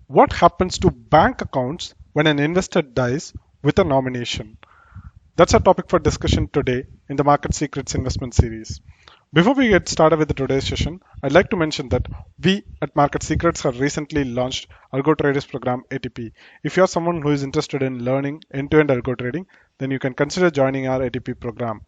What happens to bank accounts when an investor dies with a nomination? That's our topic for discussion today in the Market Secrets Investment Series. Before we get started with today's session, I'd like to mention that we at Market Secrets have recently launched Algo Traders Program ATP. If you're someone who is interested in learning end-to-end algo trading, then you can consider joining our ATP program.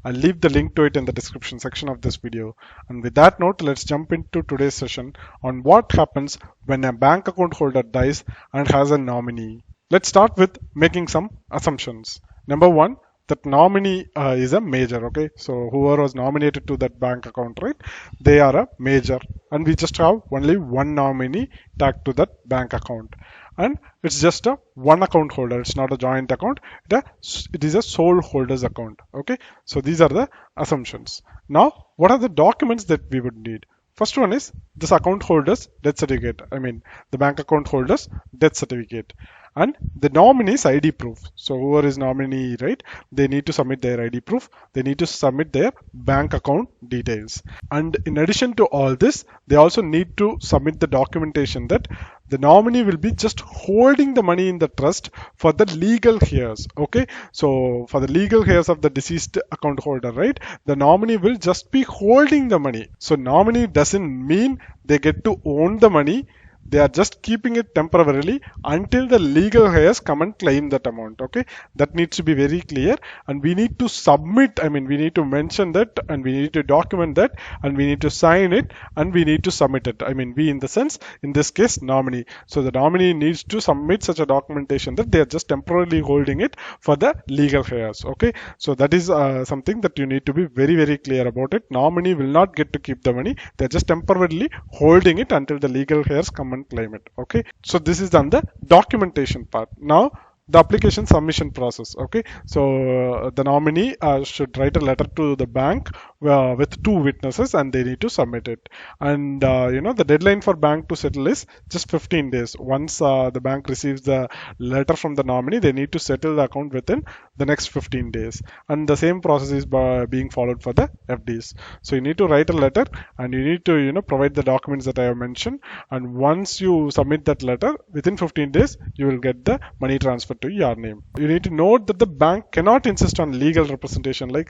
I'll leave the link to it in the description section of this video. And with that note, let's jump into today's session on what happens when a bank account holder dies and has a nominee. Let's start with making some assumptions. Number one, that nominee is a major. Okay, so whoever was nominated to that bank account, right, they are a major, and we just have only one nominee tagged to that bank account, and it's just a one account holder. It's not a joint account. It is a sole holders account. Okay, so these are the assumptions. Now what are the documents that we would need? First one is this account holder's death certificate. I mean, the bank account holder's death certificate, and the nominee's ID proof. So whoever is nominee, right, they need to submit their ID proof. They need to submit their bank account details. And in addition to all this, they also need to submit the documentation that the nominee will be just holding the money in the trust for the legal heirs. Okay, so for the legal heirs of the deceased account holder, right, the nominee will just be holding the money. So nominee doesn't mean they get to own the money. They are just keeping it temporarily until the legal heirs come and claim that amount. Okay, that needs to be very clear, and we need to submit. I mean, we need to mention that, and we need to document that, and we need to sign it, and we need to submit it. I mean, we in the sense, in this case, nominee. So the nominee needs to submit such a documentation that they are just temporarily holding it for the legal heirs. Okay, so that is something that you need to be very clear about it. Nominee will not get to keep the money. They're just temporarily holding it until the legal heirs come and claim it. Okay, so this is on the documentation part. Now the application submission process. Okay, so the nominee should write a letter to the bank with two witnesses, and they need to submit it. And the deadline for bank to settle is just 15 days. Once the bank receives the letter from the nominee, they need to settle the account within the next 15 days, and the same process is being followed for the FDs. So you need to write a letter, and you need to provide the documents that I have mentioned, and once you submit that letter within 15 days, you will get the money transferred to your name. You need to note that the bank cannot insist on legal representation like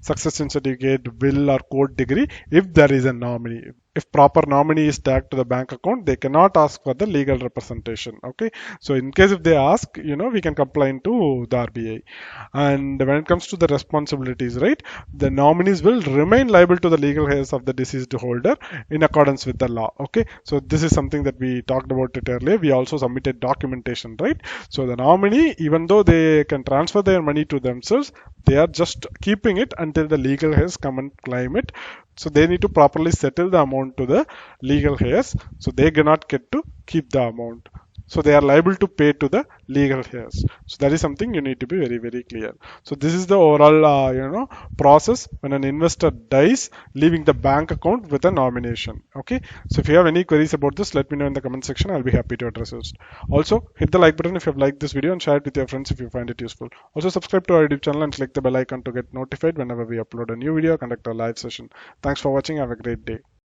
succession certificate, will, or court degree if there is a nominee. If proper nominee is tagged to the bank account, they cannot ask for the legal representation. Okay, so in case if they ask, we can complain to the RBI. And when it comes to the responsibilities, right, the nominees will remain liable to the legal heirs of the deceased holder in accordance with the law. Okay, so this is something that we talked about it earlier. We also submitted documentation, right? So the nominee, even though they can transfer their money to themselves, they are just keeping it until the legal heirs come and claim it. So they need to properly settle the amount to the legal heirs. So they cannot get to keep the amount. So they are liable to pay to the legal heirs. So that is something you need to be very clear. So this is the overall process when an investor dies, leaving the bank account with a nomination. Okay. So if you have any queries about this, let me know in the comment section. I'll be happy to address it. Also, hit the like button if you have liked this video, and share it with your friends if you find it useful. Also, subscribe to our YouTube channel and click the bell icon to get notified whenever we upload a new video or conduct a live session. Thanks for watching. Have a great day.